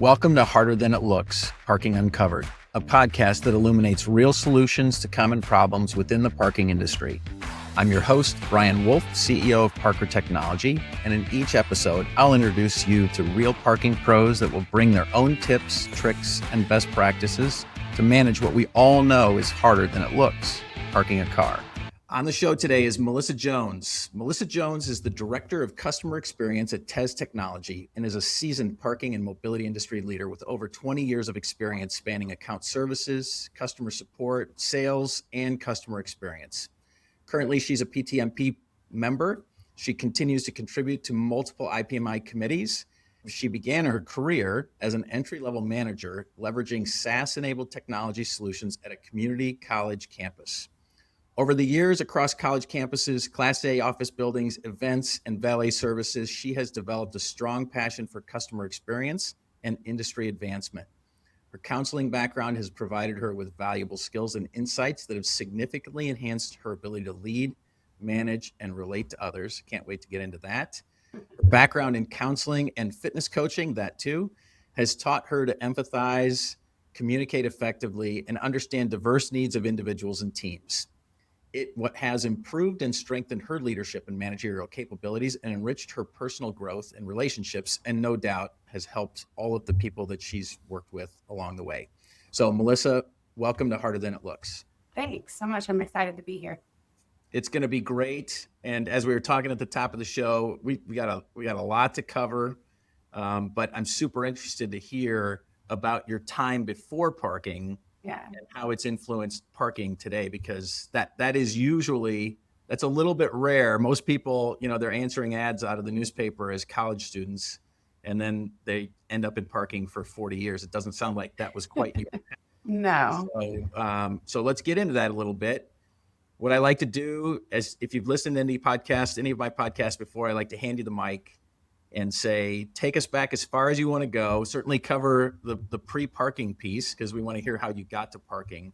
Welcome to Harder Than It Looks, Parking Uncovered, a podcast that illuminates real solutions to common problems within the parking industry. I'm your host, Brian Wolff, CEO of TEZ Technology, and in each episode, I'll introduce you to real parking pros that will bring their own tips, tricks, and best practices to manage what we all know is harder than it looks, parking a car. On the show today is Melissa Jones. Melissa Jones is the Director of Customer Experience at TEZ Technology and is a seasoned parking and mobility industry leader with over 20 years of experience spanning account services, customer support, sales, and customer experience. Currently, she's a PTMP member. She continues to contribute to multiple IPMI committees. She began her career as an entry-level manager, leveraging SaaS-enabled technology solutions at a community college campus. Over the years, across college campuses, Class A office buildings, events, and valet services, she has developed a strong passion for customer experience and industry advancement. Her counseling background has provided her with valuable skills and insights that have significantly enhanced her ability to lead, manage, and relate to others. Can't wait to get into that. Her background in counseling and fitness coaching, that too, has taught her to empathize, communicate effectively, and understand diverse needs of individuals and teams. What has improved and strengthened her leadership and managerial capabilities and enriched her personal growth and relationships, and no doubt has helped all of the people that she's worked with along the way. So Melissa, welcome to Harder Than It Looks. Thanks so much. I'm excited to be here. It's going to be great. And as we were talking at the top of the show, we got a lot to cover, but I'm super interested to hear about your time before parking. Yeah. And how it's influenced parking today, because that is usually, that's a little bit rare. Most people, they're answering ads out of the newspaper as college students, and then they end up in parking for 40 years. It doesn't sound like that was quite you. No. So let's get into that a little bit. What I like to do is, if you've listened to any of my podcasts before, I like to hand you the mic and say, take us back as far as you want to go. Certainly cover the pre-parking piece, because we want to hear how you got to parking,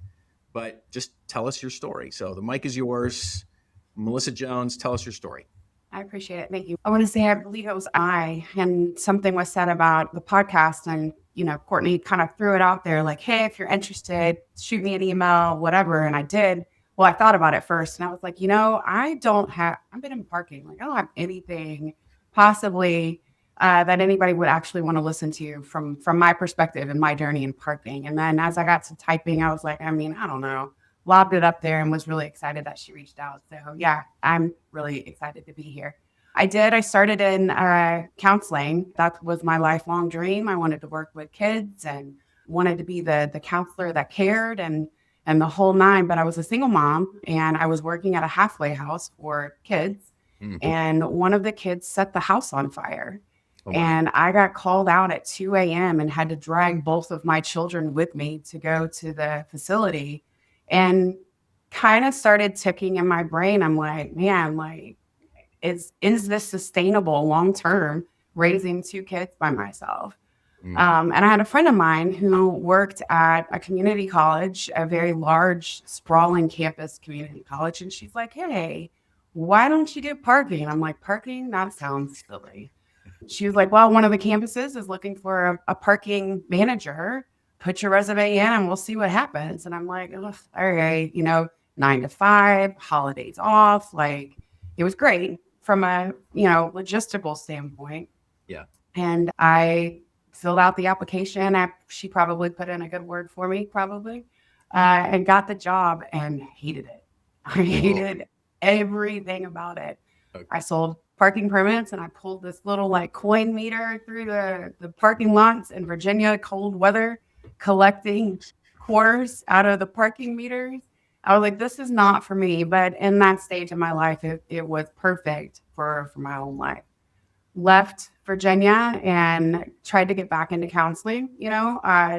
but just tell us your story. So the mic is yours. Melissa Jones, tell us your story. I appreciate it. Thank you. I want to say, I believe it was and something was said about the podcast, and, Courtney kind of threw it out there like, hey, if you're interested, shoot me an email, whatever. And I did. Well, I thought about it first, and I was like, I've been in parking. Like, I don't have anything possibly that anybody would actually want to listen to from my perspective and my journey in parking. And then as I got to typing, I was like, I don't know, lobbed it up there and was really excited that she reached out. So yeah, I'm really excited to be here. I started in counseling. That was my lifelong dream. I wanted to work with kids and wanted to be the counselor that cared and the whole nine. But I was a single mom, and I was working at a halfway house for kids. Mm-hmm. And one of the kids set the house on fire. Oh, wow. And I got called out at 2 a.m. and had to drag both of my children with me to go to the facility, and kind of started ticking in my brain. I'm like, man, is this sustainable long-term, raising two kids by myself? Mm-hmm. And I had a friend of mine who worked at a community college, a very large, sprawling campus community college. And she's like, hey, why don't you do parking? I'm like, parking? That sounds silly. She was like, well, one of the campuses is looking for a parking manager. Put your resume in and we'll see what happens. And I'm like, all right, 9 to 5, holidays off. Like, it was great from a, logistical standpoint. Yeah. And I filled out the application. She probably put in a good word for me, and got the job and hated it. I hated everything about it. Okay. I sold parking permits, and I pulled this little coin meter through the parking lots in Virginia, cold weather, collecting quarters out of the parking meters. I was like, this is not for me. But in that stage of my life, it was perfect for my own life. Left Virginia and tried to get back into counseling,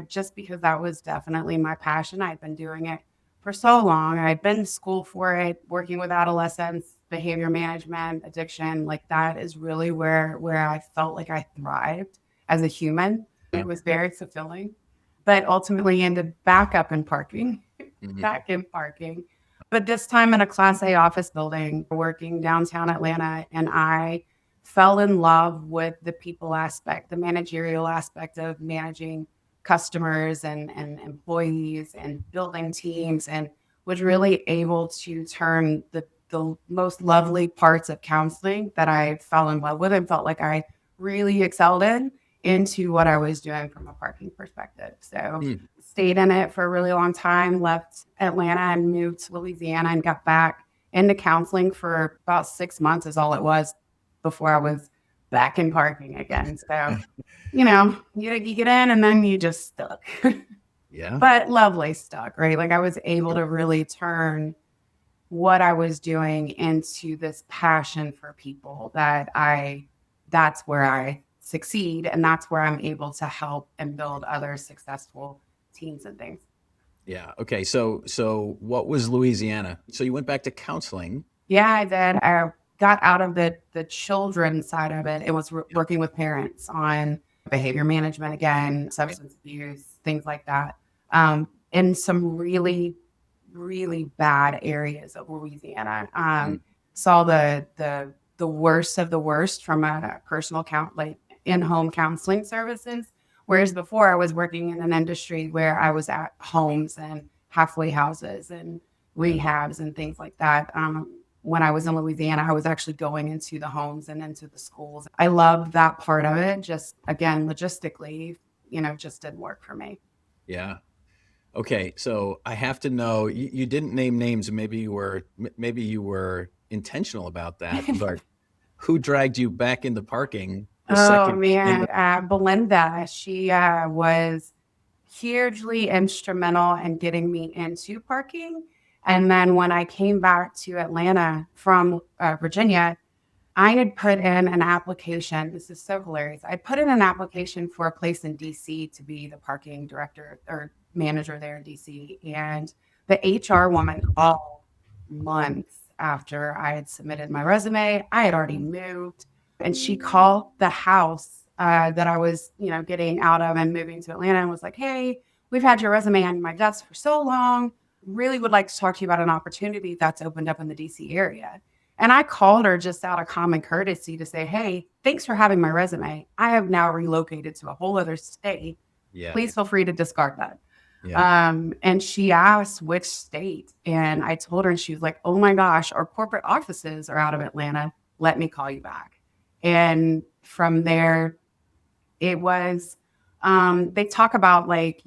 just because that was definitely my passion. I'd been doing it for so long. I'd been to school for it, working with adolescents, behavior management, addiction. Like, that is really where I felt like I thrived as a human. It was very fulfilling, but ultimately ended back in parking. But this time in a Class A office building, working downtown Atlanta. And I fell in love with the people aspect, the managerial aspect of managing customers and employees and building teams, and was really able to turn the most lovely parts of counseling that I fell in love with and felt like I really excelled in into what I was doing from a parking perspective. So Mm. stayed in it for a really long time, left Atlanta and moved to Louisiana and got back into counseling for about 6 months is all it was before I was back in parking again. So, you get in and then you just stuck. Yeah. But lovely stuck, right? Like I was able to really turn what I was doing into this passion for people that's where I succeed. And that's where I'm able to help and build other successful teams and things. Yeah. Okay. So what was Louisiana? So you went back to counseling. Yeah, I did. I got out of the children side of it. It was Yeah. working with parents on behavior management again, substance abuse, things like that. In some really, really bad areas of Louisiana. Mm. Saw the worst of the worst from a personal count, like in-home counseling services. Whereas before I was working in an industry where I was at homes and halfway houses and Yeah. rehabs and things like that. When I was in Louisiana, I was actually going into the homes and into the schools. I loved that part of it. Just again, logistically, just didn't work for me. Yeah. Okay. So I have to know, you didn't name names, and maybe you were intentional about that, but who dragged you back into parking the Oh second in man, the Belinda, she was hugely instrumental in getting me into parking. And then when I came back to Atlanta from Virginia, I had put in an application. This is so hilarious. I put in an application for a place in DC to be the parking director or manager there in DC. And the HR woman called months after I had submitted my resume. I had already moved, and she called the house that I was, getting out of and moving to Atlanta and was like, "Hey, we've had your resume on my desk for so long. Really would like to talk to you about an opportunity that's opened up in the DC area." And I called her just out of common courtesy to say, "Hey, thanks for having my resume. I have now relocated to a whole other state. Yeah. Please feel free to discard that." Yeah. And she asked which state. And I told her, and she was like, "Oh my gosh, our corporate offices are out of Atlanta. Let me call you back." And from there, it was, they talk about like,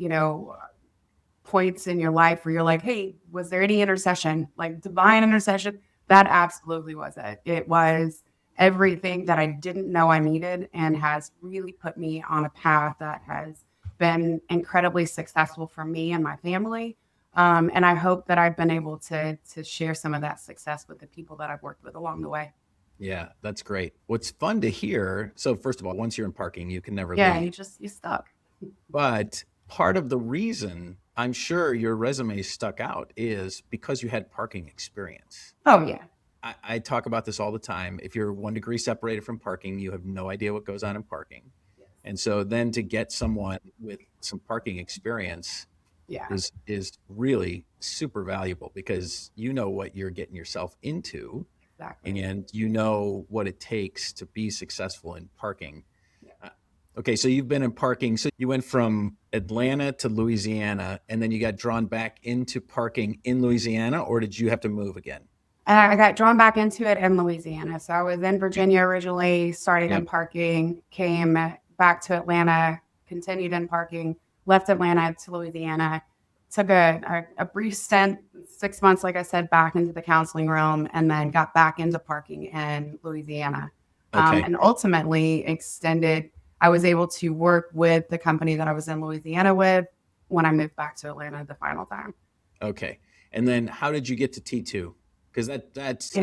points in your life where you're like, "Hey, was there any intercession, like divine intercession?" That absolutely was it. It was everything that I didn't know I needed and has really put me on a path that has been incredibly successful for me and my family. And I hope that I've been able to share some of that success with the people that I've worked with along the way. Yeah. That's great. What's fun to hear. So first of all, once you're in parking, you can never Yeah, leave. you stuck. But part of the reason I'm sure your resume stuck out is because you had parking experience. Oh yeah. I talk about this all the time. If you're 1 degree separated from parking, you have no idea what goes on in parking. And so then to get someone with some parking experience Yeah, is really super valuable because you know what you're getting yourself into exactly. and you know what it takes to be successful in parking. Yeah. Uh, Okay, so you've been in parking. So you went from Atlanta to Louisiana, and then you got drawn back into parking in Louisiana, or did you have to move again? I got drawn back into it in Louisiana. So I was in Virginia originally, started in Yep. parking, came back to Atlanta, continued in parking, left Atlanta to Louisiana, took a brief stint, 6 months, like I said, back into the counseling realm, and then got back into parking in Louisiana. Okay. And ultimately extended, I was able to work with the company that I was in Louisiana with when I moved back to Atlanta the final time. Okay. And then how did you get to T2? Because that's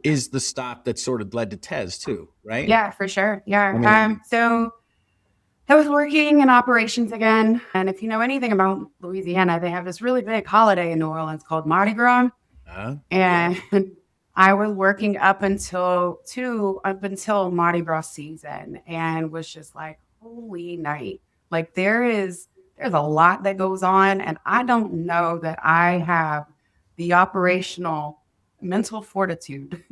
is the stop that sort of led to TEZ too, right? Yeah, for sure. Yeah. I mean, So I was working in operations again. And if you know anything about Louisiana, they have this really big holiday in New Orleans called Mardi Gras. yeah. And I was working up until Mardi Gras season and was just like, holy night. Like there's a lot that goes on. And I don't know that I have the operational mental fortitude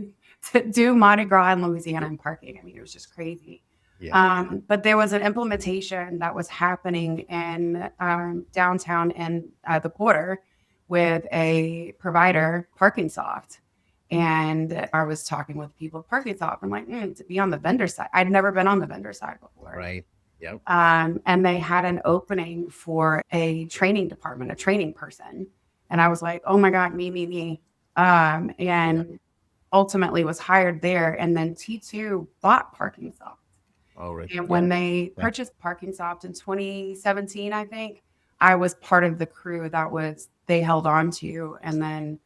to do Mardi Gras in Louisiana and parking. I mean, it was just crazy. Yeah. But there was an implementation that was happening in downtown and the quarter with a provider, Parking Soft. And I was talking with people at Parking Soft. I'm like, to be on the vendor side. I'd never been on the vendor side before. Right. Yep. And they had an opening for a training department, a training person. And I was like, oh my God, me. And ultimately was hired there. And then T2 bought Parking Soft. Oh, right. And when they purchased Parking Soft in 2017, I think, I was part of the crew they held on to. And then,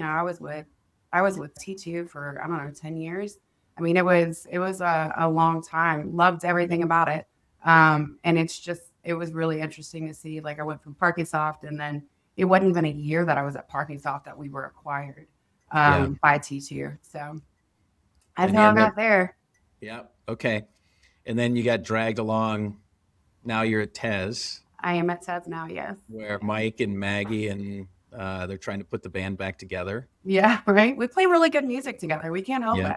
I was with T2 for, I don't know, 10 years. I mean, it was a long time. Loved everything about it. And it was really interesting to see, like I went from Parking Soft, and then it wasn't even a year that I was at Parking Soft that we were acquired by T2. So that's how I got there. Yeah. Okay. And then you got dragged along. Now you're at TEZ. I am at TEZ now, yes. Where Mike and Maggie and they're trying to put the band back together. Yeah, right. We play really good music together. We can't help it.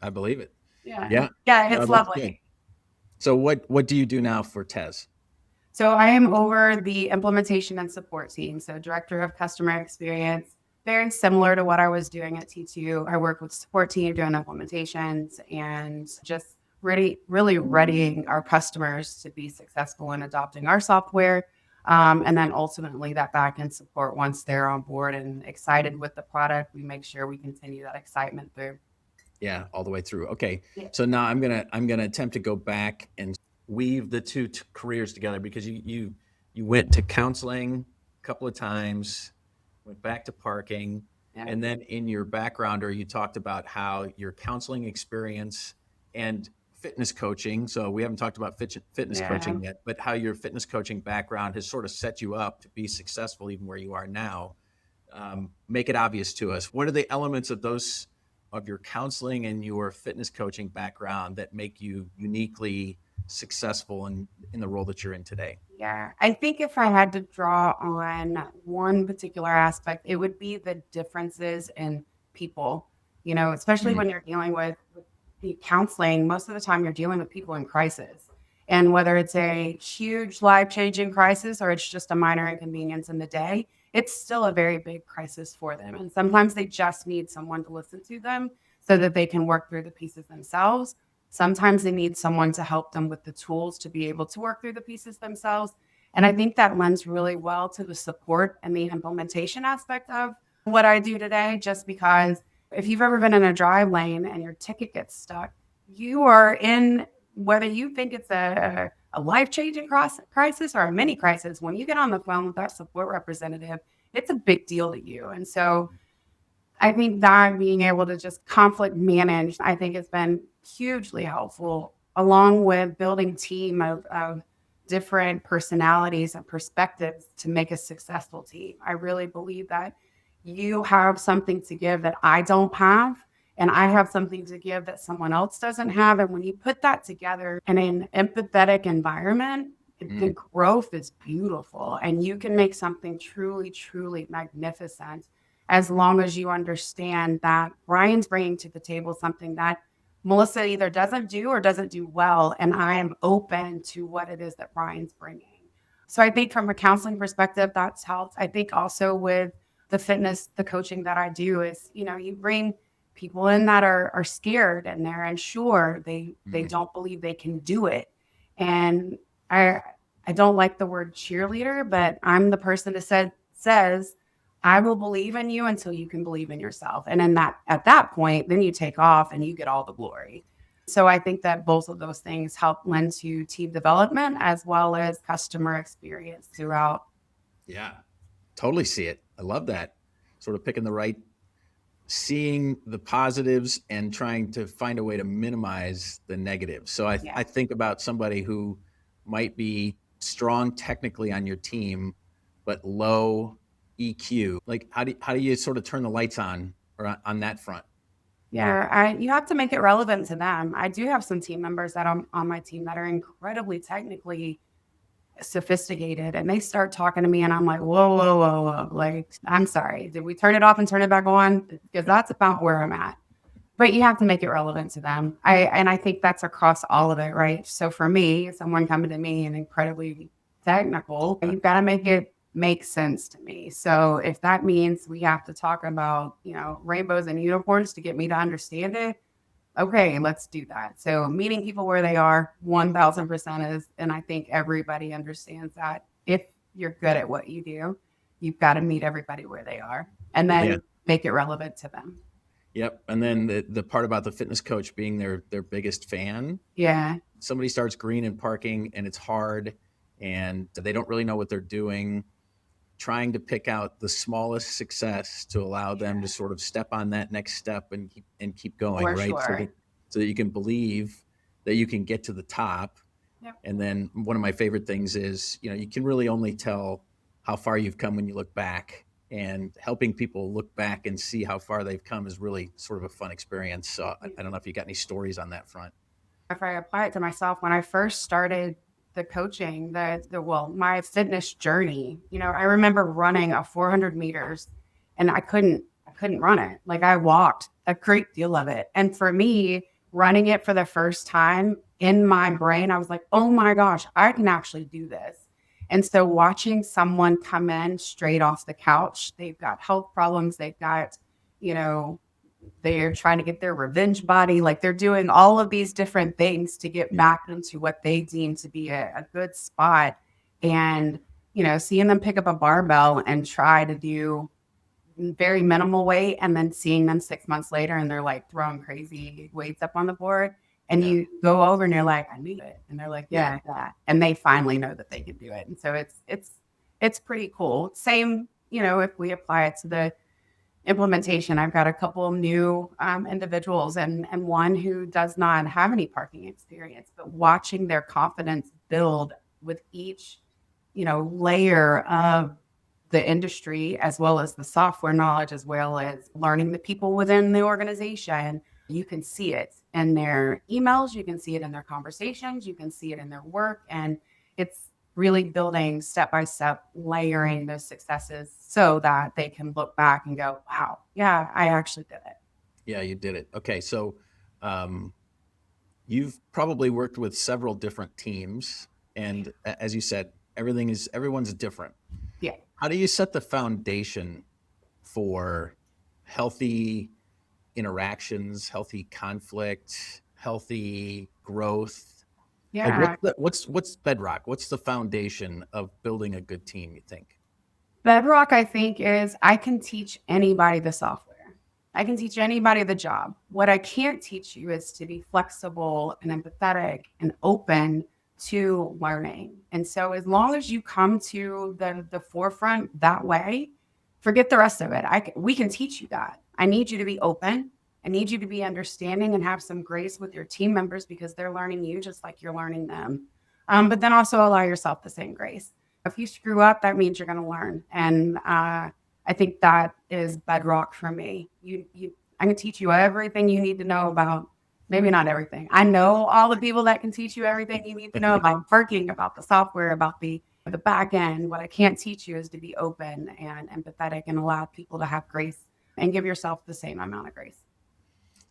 I believe it. Yeah. It's lovely. Good. So what do you do now for TEZ? So I am over the implementation and support team. So director of customer experience, very similar to what I was doing at T2. I work with support team doing implementations and just really readying our customers to be successful in adopting our software. And then ultimately that back end support, once they're on board and excited with the product, we make sure we continue that excitement through. Yeah, all the way through. Okay. Yeah. So now I'm gonna attempt to go back and weave the two careers together, because you went to counseling a couple of times, went back to parking, and then in your backgrounder you talked about how your counseling experience and fitness coaching. So we haven't talked about fitness coaching yet, but how your fitness coaching background has sort of set you up to be successful even where you are now. Make it obvious to us. What are the elements of your counseling and your fitness coaching background that make you uniquely successful in the role that you're in today? Yeah, I think if I had to draw on one particular aspect, it would be the differences in people, especially when you're dealing with the counseling. Most of the time you're dealing with people in crisis, and whether it's a huge life-changing crisis or it's just a minor inconvenience in the day, it's still a very big crisis for them. And sometimes they just need someone to listen to them so that they can work through the pieces themselves. Sometimes they need someone to help them with the tools to be able to work through the pieces themselves. And I think that lends really well to the support and the implementation aspect of what I do today, just because if you've ever been in a drive lane and your ticket gets stuck, you are in, whether you think it's a life-changing crisis or a mini crisis, when you get on the phone with that support representative, it's a big deal to you. And so I think that being able to just conflict manage, I think has been hugely helpful, along with building team of different personalities and perspectives to make a successful team. I really believe that you have something to give that I don't have, and I have something to give that someone else doesn't have. And when you put that together in an empathetic environment, the growth is beautiful, and you can make something truly, truly magnificent, as long as you understand that Brian's bringing to the table something that Melissa either doesn't do or doesn't do well, and I am open to what it is that Brian's bringing. So I think from a counseling perspective, that's helped. I think also with the fitness, the coaching that I do is, you bring people in that are scared and they're unsure. They don't believe they can do it. And I don't like the word cheerleader, but I'm the person that says, I will believe in you until you can believe in yourself. And at that point, then you take off and you get all the glory. So I think that both of those things help lend to team development as well as customer experience throughout. Yeah, totally see it. I love that. Sort of picking seeing the positives and trying to find a way to minimize the negatives. So I think about somebody who might be strong technically on your team, but low EQ. Like how do you sort of turn the lights on or on that front? Yeah, you have to make it relevant to them. I do have some team members that are on my team that are incredibly technically sophisticated, and they start talking to me and I'm like, whoa. Like, I'm sorry, did we turn it off and turn it back on? Because that's about where I'm at. But you have to make it relevant to them. I think that's across all of it, right? So for me, someone coming to me and incredibly technical, you've got to make it make sense to me. So if that means we have to talk about, rainbows and unicorns to get me to understand it, okay, let's do that. So meeting people where they are, 1000% is, and I think everybody understands that if you're good at what you do, you've got to meet everybody where they are and then make it relevant to them. Yep. And then the part about the fitness coach being their biggest fan. Yeah. Somebody starts green in parking and it's hard and they don't really know what they're doing. Trying to pick out the smallest success to allow them to sort of step on that next step and keep going, For right? sure. So that you can believe that you can get to the top. Yep. And then one of my favorite things is, you can really only tell how far you've come when you look back, and helping people look back and see how far they've come is really sort of a fun experience. So I don't know if you got any stories on that front. If I apply it to myself, when I first started the coaching, my fitness journey, I remember running a 400 meters and I couldn't run it. Like I walked a great deal of it. And for me, running it for the first time in my brain, I was like, oh my gosh, I can actually do this. And so watching someone come in straight off the couch, they've got health problems, they've got, they're trying to get their revenge body. Like they're doing all of these different things to get back into what they deem to be a good spot. And, seeing them pick up a barbell and try to do very minimal weight, and then seeing them 6 months later and they're like throwing crazy weights up on the board. And you go over and you're like, I need it. And they're like, yeah. And they finally know that they can do it. And so it's pretty cool. Same, if we apply it to the implementation, I've got a couple new individuals and one who does not have any parking experience, but watching their confidence build with each, layer of the industry, as well as the software knowledge, as well as learning the people within the organization. You can see it in their emails, you can see it in their conversations, you can see it in their work, and it's really building step by step, layering those successes so that they can look back and go, wow, yeah, I actually did it. Yeah, you did it. Okay. So you've probably worked with several different teams. And as you said, everyone's different. Yeah. How do you set the foundation for healthy interactions, healthy conflict, healthy growth? Yeah. Like what's bedrock? What's the foundation of building a good team, you think? Bedrock, I think, is I can teach anybody the software. I can teach anybody the job. What I can't teach you is to be flexible and empathetic and open to learning. And so as long as you come to the forefront that way, forget the rest of it. We can teach you that. I need you to be open. I need you to be understanding and have some grace with your team members because they're learning you just like you're learning them. But then also allow yourself the same grace. If you screw up, that means you're going to learn. And I think that is bedrock for me. I can teach you everything you need to know about, maybe not everything. I know all the people that can teach you everything you need to know about parking, about the software, about the back end. What I can't teach you is to be open and empathetic and allow people to have grace and give yourself the same amount of grace.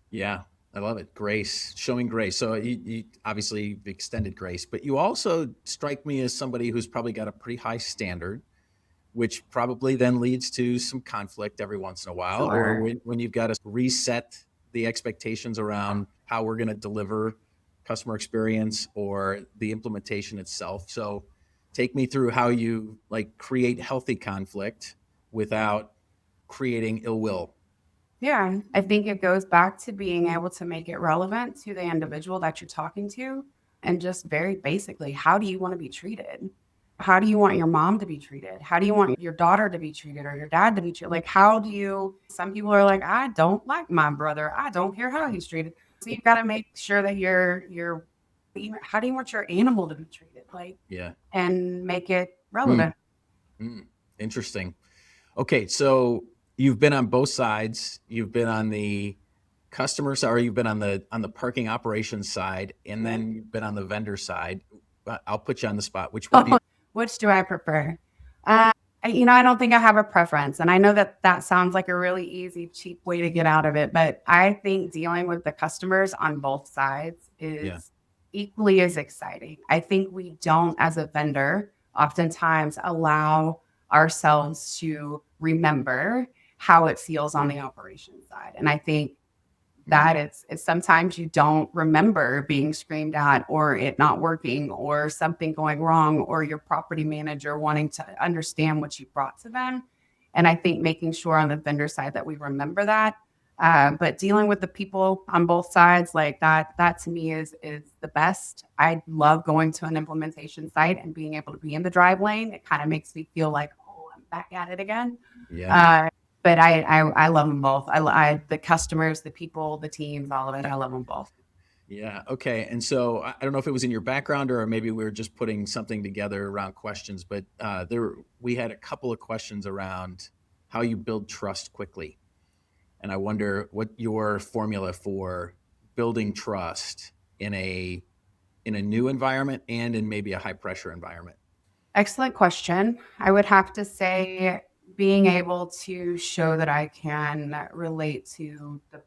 Yeah, I love it. Grace, showing grace. So you obviously extended grace, but you also strike me as somebody who's probably got a pretty high standard, which probably then leads to some conflict every once in a while, Sure. or when you've got to reset the expectations around how we're going to deliver customer experience or the implementation itself. So take me through how you create healthy conflict without creating ill will. Yeah, I think it goes back to being able to make it relevant to the individual that you're talking to. And just very basically, how do you want to be treated? How do you want your mom to be treated? How do you want your daughter to be treated or your dad to be treated? Like, some people are like, I don't like my brother. I don't care how he's treated. So you've got to make sure that how do you want your animal to be treated? And make it relevant. Interesting. Okay, so you've been on both sides. You've been on the customer side, or you've been on the parking operations side, and then you've been on the vendor side. I'll put you on the spot. Which one do you? Which do I prefer? I don't think I have a preference. And I know that that sounds like a really easy, cheap way to get out of it. But I think dealing with the customers on both sides Yeah. is equally as exciting. I think we don't, as a vendor, oftentimes allow ourselves to remember how it feels on the operations side. And I think that it's sometimes you don't remember being screamed at or it not working or something going wrong or your property manager wanting to understand what you brought to them. And I think making sure on the vendor side that we remember that. But dealing with the people on both sides, like that to me is the best. I love going to an implementation site and being able to be in the drive lane. It kind of makes me feel like, oh, I'm back at it again. Yeah. But I love them both. I the customers, the people, the teams, all of it. I love them both. Yeah. Okay. And so I don't know if it was in your background or maybe we were just putting something together around questions, but we had a couple of questions around how you build trust quickly. And I wonder what your formula for building trust in a new environment and in maybe a high pressure environment. Excellent question. I would have to say being able to show that I can relate to the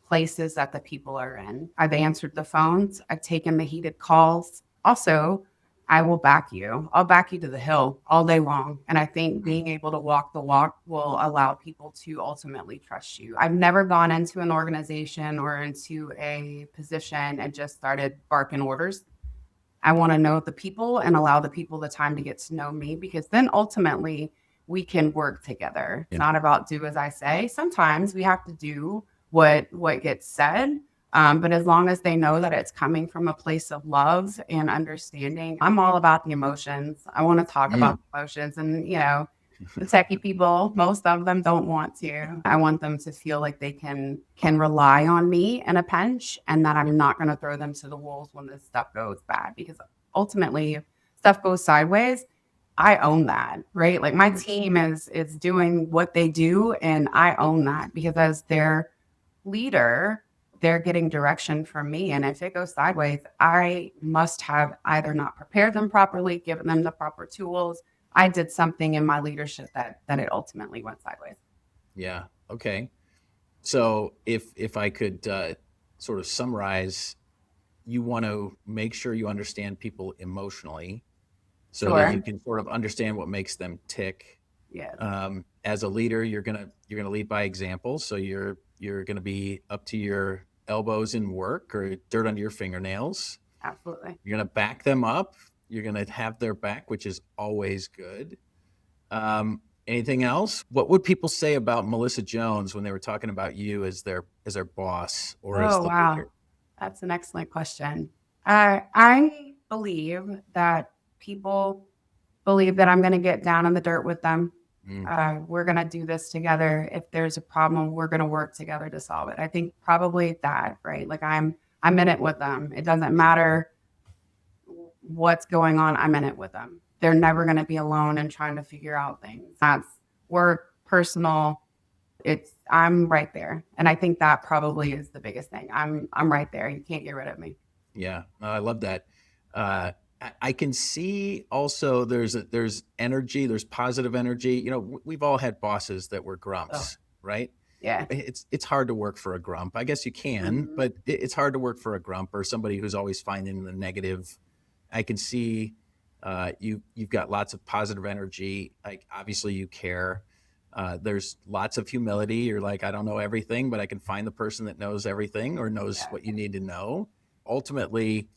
places that the people are in. I've answered the phones, I've taken the heated calls. Also, I will back you. I'll back you to the hill all day long. And I think being able to walk the walk will allow people to ultimately trust you. I've never gone into an organization or into a position and just started barking orders. I want to know the people and allow the people the time to get to know me because then ultimately we can work together. It's Yeah. not about do as I say. Sometimes we have to do what gets said. But as long as they know that it's coming from a place of love and understanding, I'm all about the emotions. I want to talk about the emotions and, the techie people, most of them don't want to. I want them to feel like they can rely on me in a pinch and that I'm not going to throw them to the wolves when this stuff goes bad. Because ultimately, if stuff goes sideways, I own that, right? Like my team is doing what they do, and I own that because as their leader, they're getting direction from me. And if it goes sideways, I must have either not prepared them properly, given them the proper tools. I did something in my leadership that it ultimately went sideways. Yeah. Okay. So if I could sort of summarize, you want to make sure you understand people emotionally so that you Sure. can sort of understand what makes them tick. Yes, As a leader, you're gonna lead by example. So you're gonna be up to your elbows in work or dirt under your fingernails. absolutely. You're gonna back them up. You're gonna have their back, which is always good. Anything else? What would people say about Melissa Jones when they were talking about you as their boss or as Oh, the wow. leader? That's an excellent question. I believe that people believe that I'm going to get down in the dirt with them. Mm, We're going to do this together. If there's a problem, we're going to work together to solve it. I think probably that, right? Like I'm in it with them. It doesn't matter what's going on. I'm in it with them. They're never going to be alone and trying to figure out things. That's work, personal. I'm right there. And I think that probably is the biggest thing. I'm right there. You can't get rid of me. yeah, no, I love that. I can see also there's energy, there's positive energy. We've all had bosses that were Oh, grumps, right? yeah. It's hard to work for a grump. I guess you can, Mhm. but it's hard to work for a grump or somebody who's always finding the negative. I can see you've got lots of positive energy. Like obviously you care. There's lots of humility. You're like, I don't know everything, but I can find the person that knows everything or knows Yeah. what you need to know. Ultimately,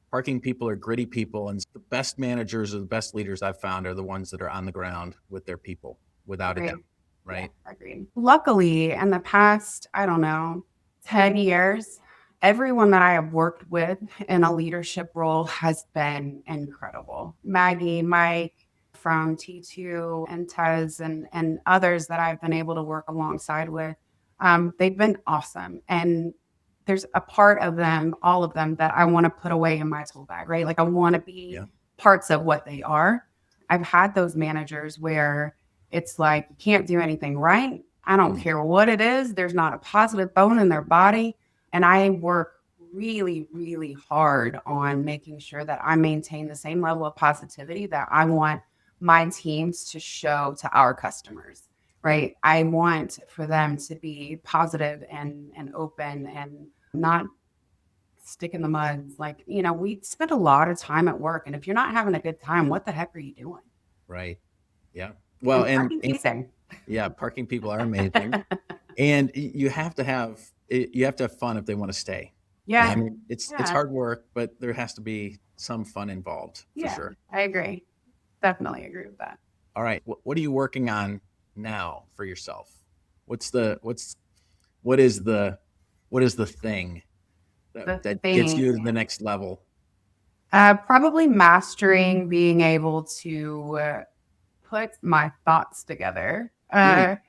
parking people are gritty people, and the best managers or the best leaders I've found are the ones that are on the ground with their people, without a doubt. Agreed. Yeah, Right? agreed. Luckily, in the past, I don't know, 10 years, everyone that I have worked with in a leadership role has been incredible. Maggie, Mike from T2 and TEZ and others that I've been able to work alongside with, they've been awesome. And there's a part of them, all of them, that I want to put away in my tool bag, right? Like I want to be Yeah. parts of what they are. I've had those managers where it's like, you can't do anything right. I don't Mm. care what it is. There's not a positive bone in their body. And I work really, really hard on making sure that I maintain the same level of positivity that I want my teams to show to our customers, right? I want for them to be positive and open and not stick in the mud. Like, we spend a lot of time at work, and if you're not having a good time, what the heck are you doing? Right. Yeah. Well, And parking amazing. yeah, parking people are amazing. And you have to have fun if they want to stay. I Yeah. mean, it's Yeah. hard work, but there has to be some fun involved for Yeah. sure. I agree. Definitely agree with that. All right. What are you working on now for yourself? What is the thing The that gets you to thing, the next level? probably mastering being able to put my thoughts together. It's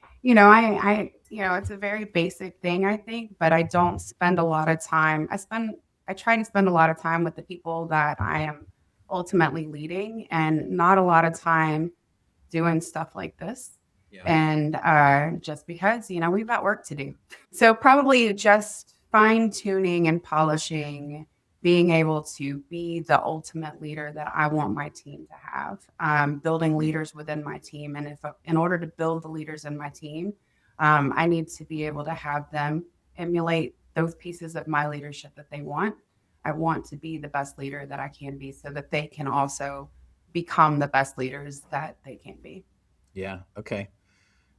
a very basic thing, I think, but I don't spend a lot of time. I try to spend a lot of time with the people that I am ultimately leading, and not a lot of time doing stuff like this. Yeah. And just because, we've got work to do. So probably just fine tuning and polishing, being able to be the ultimate leader that I want my team to have, building leaders within my team. And in order to build the leaders in my team, I need to be able to have them emulate those pieces of my leadership that they want. I want to be the best leader that I can be so that they can also become the best leaders that they can be. Yeah. Okay.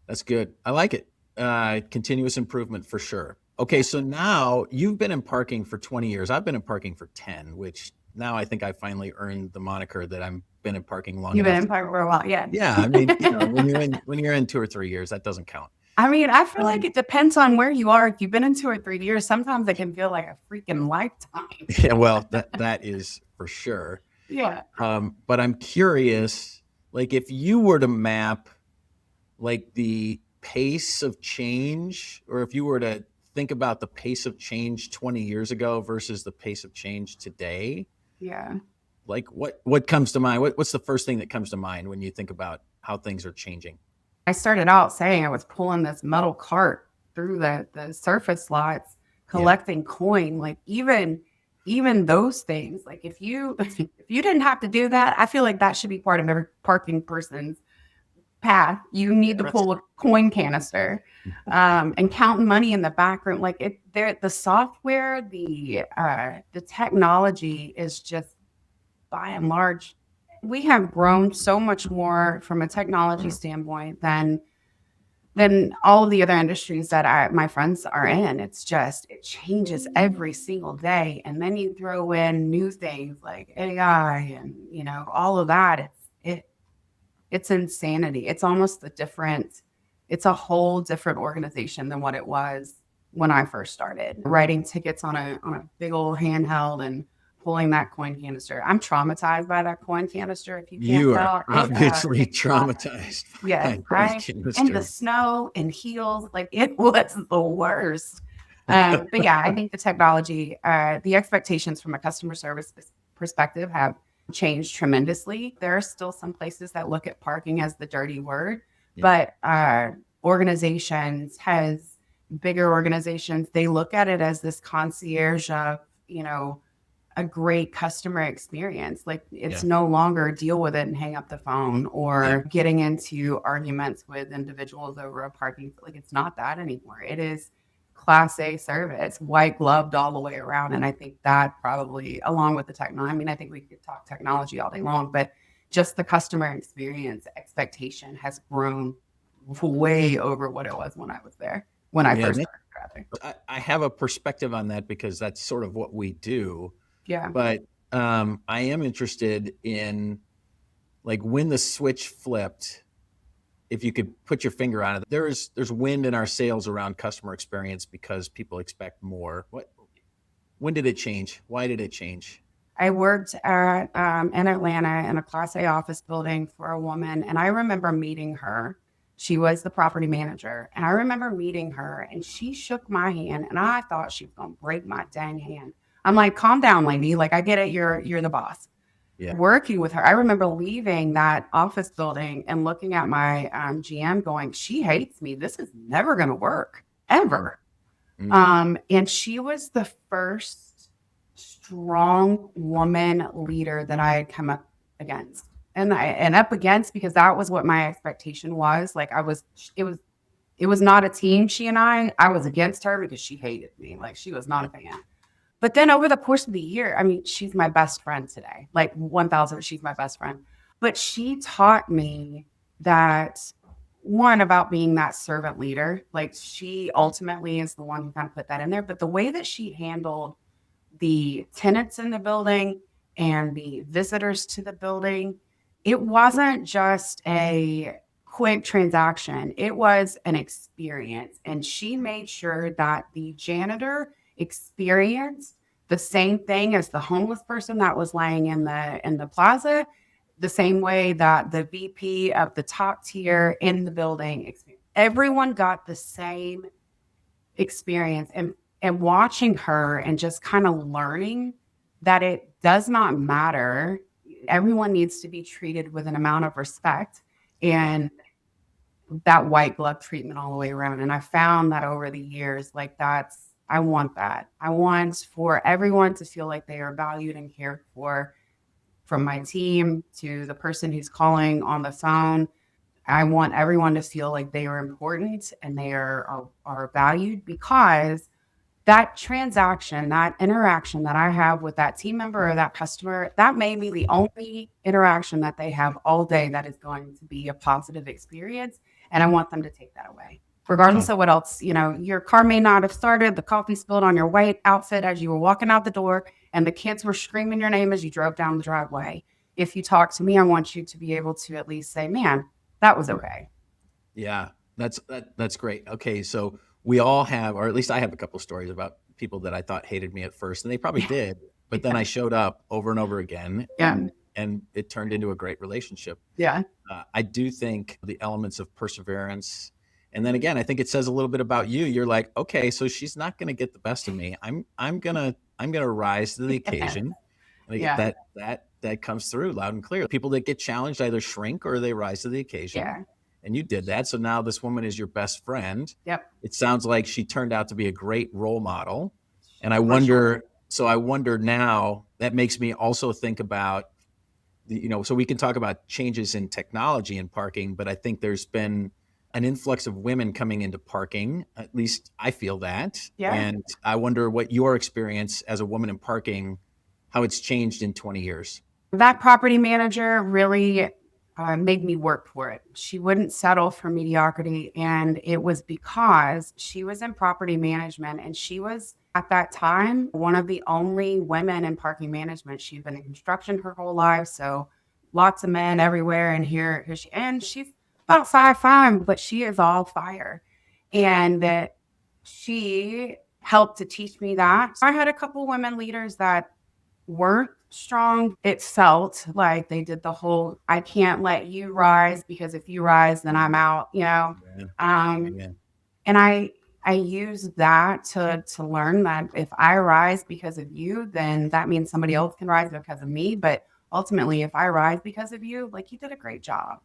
That's good. I like it. Continuous improvement for sure. Okay. So now you've been in parking for 20 years. I've been in parking for 10, which now I think I finally earned the moniker that I've been in parking long You've enough. been in parking for a while. Yeah. Yeah. I mean, when you're in 2 or 3 years, that doesn't count. I mean, I feel like it depends on where you are. If you've been in 2 or 3 years, sometimes it can feel like a freaking lifetime. Yeah. Well, that is for sure. Yeah. But I'm curious, like if you were to map like the pace of change, or if you were to think about the pace of change 20 years ago versus the pace of change today, Yeah. like what comes to mind? What's the first thing that comes to mind when you think about how things are changing? I started out saying I was pulling this metal cart through the surface lots, collecting coin. Like even those things, like if you didn't have to do that, I feel like that should be part of every parking person's path. You need to pull a coin canister, and counting money in the back room. Like the software, the technology is just, by and large, we have grown so much more from a technology standpoint than all of the other industries that my friends are in. It's just, it changes every single day. And then you throw in new things like AI and, all of that. It's insanity. It's almost it's a whole different organization than what it was when I first started writing tickets on a big old handheld and pulling that coin canister. I'm traumatized by that coin canister. If you can't You tell, are obviously traumatized. Yes, in the snow and heels, like it was the worst. But yeah, I think the technology, the expectations from a customer service perspective have changed tremendously. There are still some places that look at parking as the dirty word, but bigger organizations, they look at it as this concierge of, a great customer experience. Like it's no longer deal with it and hang up the phone or getting into arguments with individuals over a parking. Like it's not that anymore. It is Class A service, white gloved all the way around. And I think that probably, along with the technology, I mean, I think we could talk technology all day long, but just the customer experience expectation has grown way over what it was when I was there, when I first started. I have a perspective on that because that's sort of what we do. Yeah. But I am interested in like when the switch flipped, if you could put your finger on it. There's wind in our sails around customer experience because people expect more. When did it change? Why did it change? I worked in Atlanta in a Class A office building for a woman, and I remember meeting her. She was the property manager, and I remember meeting her, and she shook my hand, and I thought she was going to break my dang hand. I'm like, calm down, lady. Like, I get it. You're the boss. Yeah. Working with her, I remember leaving that office building and looking at my GM going, she hates me. This is never going to work, ever. Mm-hmm. And she was the first strong woman leader that I had come up against. and up against, because that was what my expectation was. Like it was not a team. She and I was against her because she hated me. Like she was not a fan. But then over the course of the year, I mean, she's my best friend today. Like 1000, she's my best friend. But she taught me that one about being that servant leader. Like she ultimately is the one who kind of put that in there. But the way that she handled the tenants in the building and the visitors to the building, it wasn't just a quick transaction. It was an experience. And she made sure that the janitor experienced the same thing as the homeless person that was laying in the plaza, the same way that the VP of the top tier in the building experienced. Everyone got the same experience. And watching her and just kind of learning that it does not matter. Everyone needs to be treated with an amount of respect and that white glove treatment all the way around. And I found that over the years, like I want that. I want for everyone to feel like they are valued and cared for, from my team to the person who's calling on the phone. I want everyone to feel like they are important and they are valued, because that transaction, that interaction that I have with that team member or that customer, that may be the only interaction that they have all day that is going to be a positive experience. And I want them to take that away. Regardless of what else, your car may not have started, the coffee spilled on your white outfit as you were walking out the door, and the kids were screaming your name as you drove down the driveway. If you talk to me, I want you to be able to at least say, man, that was okay. Yeah, that's great. Okay, so we all have, or at least I have a couple stories about people that I thought hated me at first, and they probably did, but then I showed up over and over again, Yeah. and it turned into a great relationship. Yeah. I do think the elements of perseverance, and then again, I think it says a little bit about you. You're like, okay, so she's not going to get the best of me. I'm gonna rise to the occasion. Like Yeah. that comes through loud and clear. People that get challenged either shrink or they rise to the occasion. Yeah. And you did that. So now this woman is your best friend. Yep. It sounds like she turned out to be a great role model. And I For sure. wonder now, that makes me also think about so we can talk about changes in technology in parking, but I think there's been an influx of women coming into parking. At least I feel that. Yeah. And I wonder what your experience as a woman in parking, how it's changed in 20 years. That property manager really made me work for it. She wouldn't settle for mediocrity. And it was because she was in property management and she was, at that time, one of the only women in parking management. She'd been in construction her whole life. So lots of men everywhere. And she's about 5'5", but she is all fire. And that she helped to teach me that. I had a couple women leaders that weren't strong. It felt like they did the whole, I can't let you rise because if you rise, then I'm out, Yeah. Yeah. And I use that to learn that if I rise because of you, then that means somebody else can rise because of me. But ultimately, if I rise because of you, like you did a great job.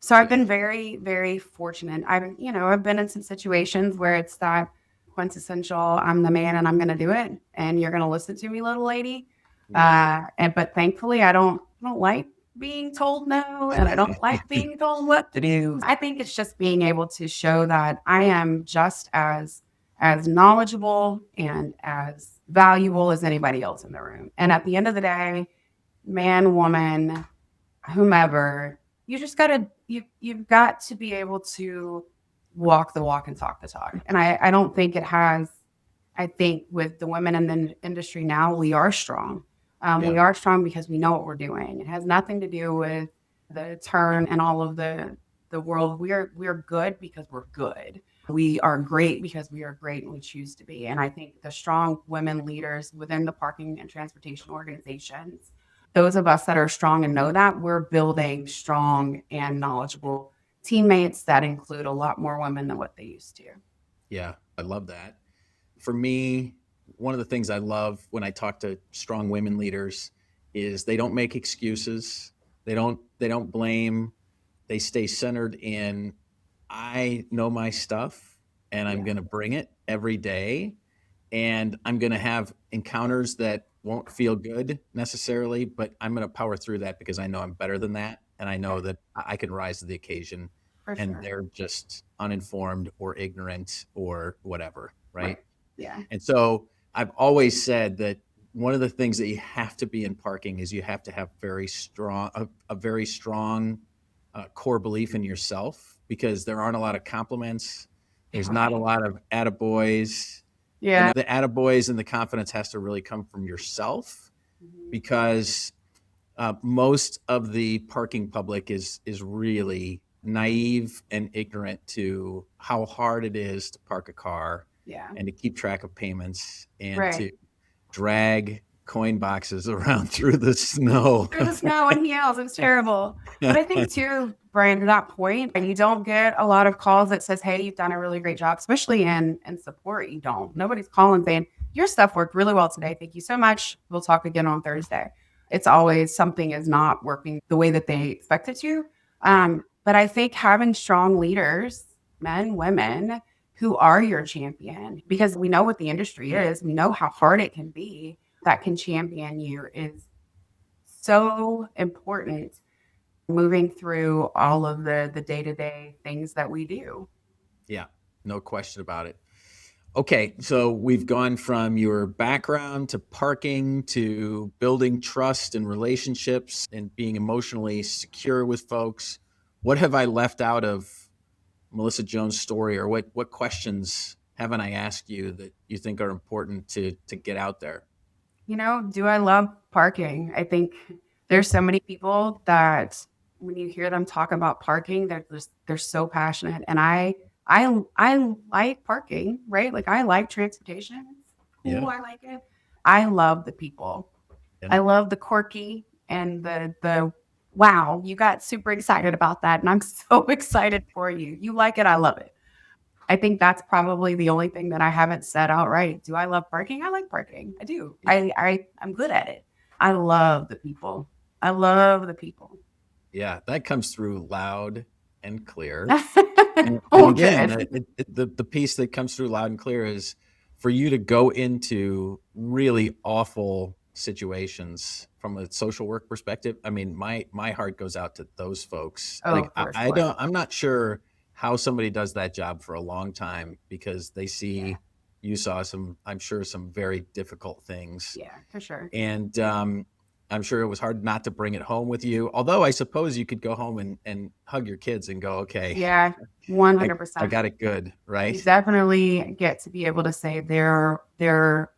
So I've been very, very fortunate. I've been in some situations where it's that quintessential, I'm the man and I'm going to do it. And you're going to listen to me, little lady. But thankfully I don't like being told no, and I don't like being told what to do. I think it's just being able to show that I am just as knowledgeable and as valuable as anybody else in the room. And at the end of the day, man, woman, whomever, you've got to be able to walk the walk and talk the talk. And I don't think it has. I think with the women in the industry now, we are strong. We are strong because we know what we're doing. It has nothing to do with the turn and all of the world. We're good because we're good. We are great because we are great and we choose to be. And I think the strong women leaders within the parking and transportation organizations, those of us that are strong and know that, we're building strong and knowledgeable teammates that include a lot more women than what they used to. Yeah, I love that. For me, one of the things I love when I talk to strong women leaders is they don't make excuses. They don't blame. They stay centered in, I know my stuff and I'm going to bring it every day. And I'm going to have encounters that won't feel good necessarily, but I'm going to power through that because I know I'm better than that. And I know that I can rise to the occasion, For and sure. they're just uninformed or ignorant or whatever. Right. Right. Yeah. And so I've always said that one of the things that you have to be in parking is you have to have a very strong core belief in yourself, because there aren't a lot of compliments. There's not a lot of attaboys. Yeah. The attaboys and the confidence has to really come from yourself, Mhm. because most of the parking public is really naive and ignorant to how hard it is to park a car Yeah. and to keep track of payments and Right. to drag coin boxes around through the snow. Through the snow and heels. It's terrible. But I think too, Brian, to that point, and you don't get a lot of calls that says, hey, you've done a really great job, especially in support. You don't. Nobody's calling saying, your stuff worked really well today. Thank you so much. We'll talk again on Thursday. It's always something is not working the way that they expect it to. But I think having strong leaders, men, women, who are your champion, because we know what the industry is, we know how hard it can be, that can champion you is so important moving through all of the day-to-day things that we do. Yeah, no question about it. Okay, so we've gone from your background to parking to building trust and relationships and being emotionally secure with folks. What have I left out of Melissa Jones' story, or what questions haven't I asked you that you think are important to get out there? Do I love parking? I think there's so many people that when you hear them talk about parking, they're so passionate. And I like parking, right? Like I like transportation. It's cool. Yeah. I like it. I love the people. Yeah. I love the quirky and the wow, you got super excited about that. And I'm so excited for you. You like it. I love it. I think that's probably the only thing that I haven't said outright. Do I love parking? I like parking. I do. Yeah. I'm good at it. I love the people. I love the people. Yeah, that comes through loud and clear. And Oh, again, good. the piece that comes through loud and clear is for you to go into really awful situations from a social work perspective. I mean, my heart goes out to those folks. Oh, Like for sure. I'm not sure how somebody does that job for a long time, because they Yeah. see you saw I'm sure some very difficult things. Yeah, for sure. And I'm sure it was hard not to bring it home with you. Although I suppose you could go home and hug your kids and go, okay, Yeah, I 100%. got it good, You right? definitely get to be able to say there are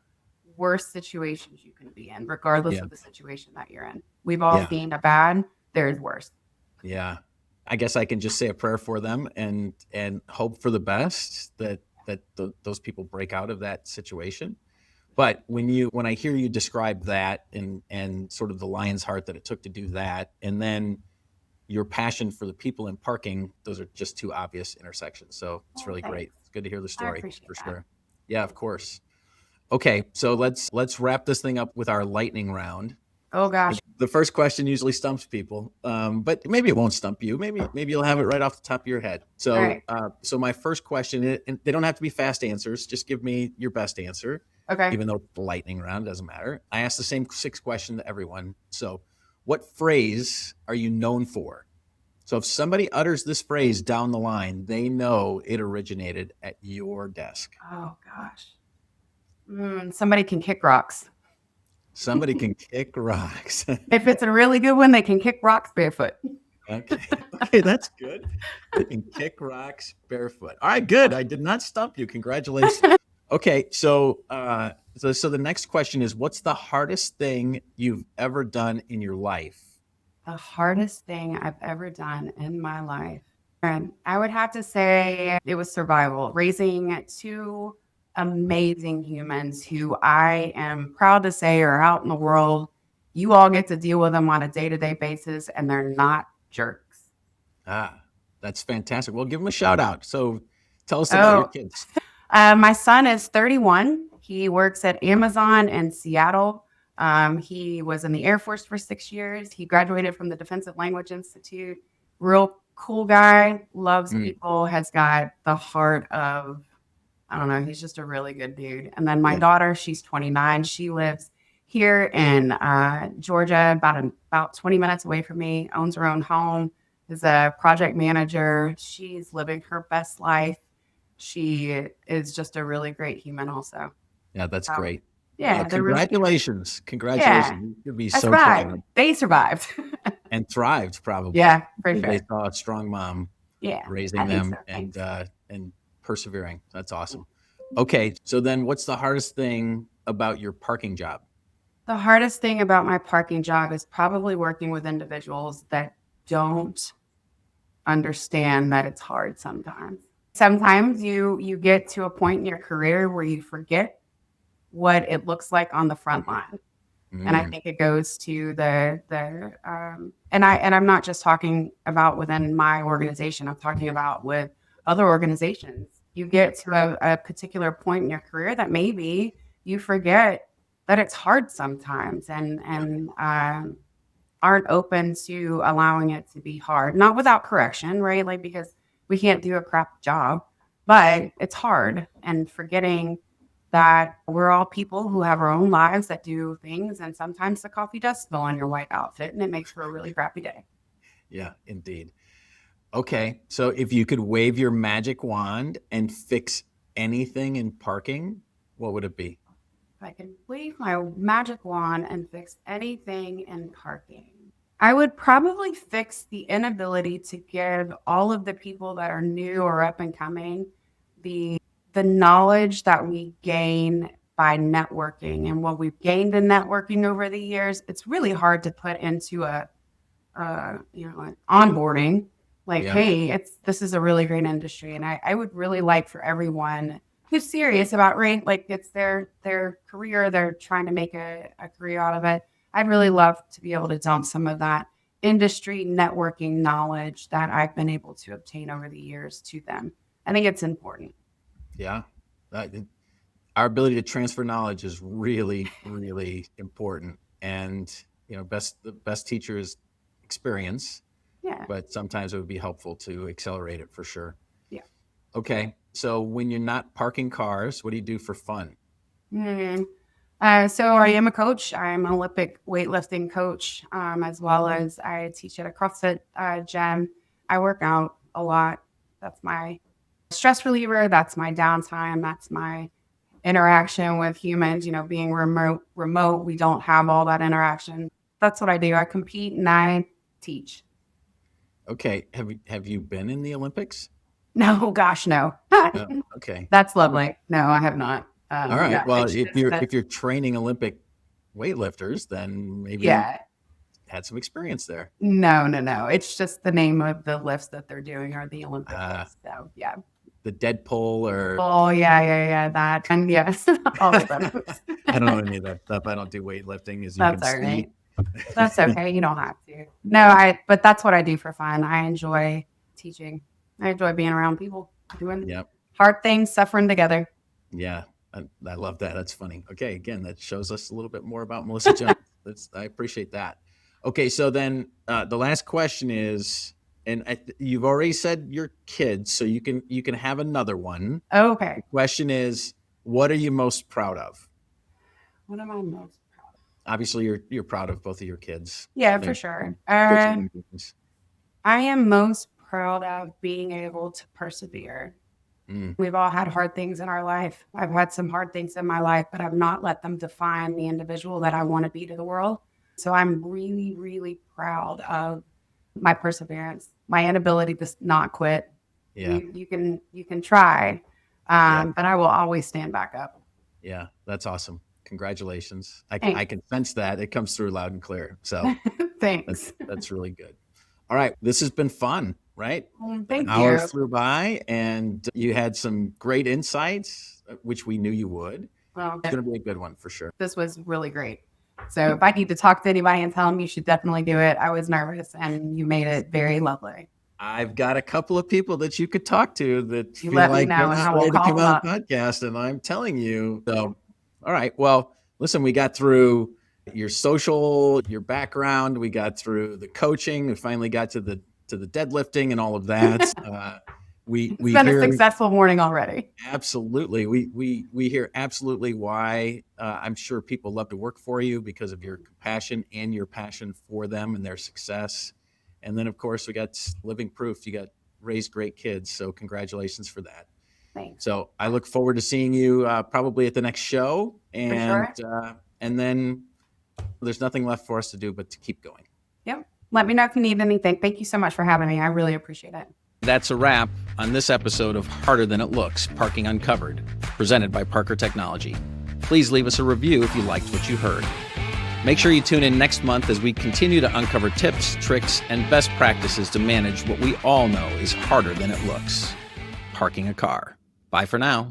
worse situations you can be in, regardless Yeah, of the situation that you're in. We've all yeah, seen a bad, there's worse. yeah. I guess I can just say a prayer for them and hope for the best that those people break out of that situation. But when I hear you describe that and sort of the lion's heart that it took to do that, and then your passion for the people in parking, those are just two obvious intersections. So it's Oh, really great. thanks. It's good to hear the I story appreciate for that. sure. Yeah, of course. Okay, so let's wrap this thing up with our lightning round. Oh gosh. The first question usually stumps people, but maybe it won't stump you. Maybe you'll have it right off the top of your head. All So right. so my first question, and they don't have to be fast answers. Just give me your best answer, Okay. even though it's the lightning round, doesn't matter. I ask the same 6 questions to everyone. So, what phrase are you known for? So if somebody utters this phrase down the line, they know it originated at your desk. Oh gosh. Somebody can kick rocks. Somebody can kick rocks. If it's a really good one, they can kick rocks barefoot. Okay. Okay, that's good. They can kick rocks barefoot. All right, good. I did not stump you. Congratulations. Okay, so the next question is, what's the hardest thing you've ever done in your life? The hardest thing I've ever done in my life. And I would have to say it was survival, raising two amazing humans who I am proud to say are out in the world. You all get to deal with them on a day-to-day basis, and they're not jerks. Ah, that's fantastic. Well, give them a shout out. So tell us about your Oh, kids. my son is 31. He works at Amazon in Seattle. He was in the Air Force for 6 years. He graduated from the Defensive Language Institute. Real cool guy, loves Mm, people, has got the heart of, I don't know, he's just a really good dude. And then my yeah. daughter, she's 29. She lives here in Georgia, about 20 minutes away from me, owns her own home, is a project manager. She's living her best life. She is just a really great human also. Yeah, that's So, great. yeah, they're really, Congratulations. yeah, Congratulations. You'll be I so survived. proud They survived. and thrived probably. Yeah, for They sure. saw a strong mom Yeah, raising I think so. them Thanks. and persevering. That's awesome. Okay, so then what's the hardest thing about your parking job? The hardest thing about my parking job is probably working with individuals that don't understand that it's hard sometimes. Sometimes you get to a point in your career where you forget what it looks like on the front line. And I Mm, think it goes to and I'm not just talking about within my organization. I'm talking about with other organizations. You get to a particular point in your career that maybe you forget that it's hard sometimes, and aren't open to allowing it to be hard. Not without correction, right? Like, because we can't do a crap job, but it's hard, and forgetting that we're all people who have our own lives that do things, and sometimes the coffee does spill on your white outfit and it makes for a really crappy day. yeah, indeed. Okay, so if you could wave your magic wand and fix anything in parking, what would it be? If I could wave my magic wand and fix anything in parking, I would probably fix the inability to give all of the people that are new or up and coming the the knowledge that we gain by networking, and what we've gained in networking over the years. It's really hard to put into an onboarding. Like, Yeah. hey, this is a really great industry, and I would really like for everyone who's serious about like it's their career, they're trying to make a career out of it. I'd really love to be able to dump some of that industry networking knowledge that I've been able to obtain over the years to them. I think it's important. Yeah. That, our ability to transfer knowledge is really, really important. And the best teacher is experience, Yeah. but sometimes it would be helpful to accelerate it for sure. Yeah. Okay, so when you're not parking cars, what do you do for fun? Mhm. So I am a coach. I'm an Olympic weightlifting coach, as well as I teach at a CrossFit gym. I work out a lot. That's my stress reliever. That's my downtime. That's my interaction with humans. Being remote, we don't have all that interaction. That's what I do. I compete and I teach. Okay, have you been in the Olympics? No, gosh, no. Okay, That's lovely. No, I have not. all right. Yeah, Well, it's just that. if you're training Olympic weightlifters, then maybe Yeah. had some experience there. No, no, no. It's just the name of the lifts that they're doing are the Olympic Uh, lifts. So yeah. the dead pull or Oh yeah, yeah, yeah. That and yes, all of those. I don't know any of that stuff. I don't do weightlifting, as you can That's all right. see. That's okay. You don't have to. No, but that's what I do for fun. I enjoy teaching. I enjoy being around people doing Yep. hard things, suffering together. Yeah, I love that. That's funny. Okay, again, that shows us a little bit more about Melissa Jones. I appreciate that. Okay, so then the last question is, and you've already said your kids, so you can have another one. Okay. The question is, what are you most proud of? What am I most proud of? Obviously, you're proud of both of your kids. Yeah, for They're sure. good human beings. I am most proud of being able to persevere. Mm, We've all had hard things in our life. I've had some hard things in my life, but I've not let them define the individual that I want to be to the world. So I'm really, really proud of my perseverance, my inability to not quit. yeah, You can try, yeah, but I will always stand back up. yeah. That's awesome. Congratulations. I Thanks. can sense that it comes through loud and clear. So Thanks. that's really good. All right, this has been fun, right? An Thank hour you. flew by, and you had some great insights, which we knew you would. Well, It's going to be a good one for sure. this was really great. So if I need to talk to anybody and tell them, you should definitely do it. I was nervous and you made it very lovely. I've got a couple of people that you could talk to that You feel let me like they're know and I not will ready to call come them on up. the podcast, and I'm telling you. So, all right. Well, listen, we got through your social, your background. We got through the coaching. We finally got to the deadlifting and all of that. It's been a successful morning already. Absolutely. We hear absolutely why. I'm sure people love to work for you because of your compassion and your passion for them and their success. And then, of course, we got living proof. You got raised great kids. So congratulations for that. Thanks. So I look forward to seeing you probably at the next show. And, For sure. And then there's nothing left for us to do but to keep going. Yep. Let me know if you need anything. Thank you so much for having me. I really appreciate it. That's a wrap on this episode of Harder Than It Looks, Parking Uncovered, presented by Parker Technology. Please leave us a review if you liked what you heard. Make sure you tune in next month as we continue to uncover tips, tricks, and best practices to manage what we all know is harder than it looks, parking a car. Bye for now.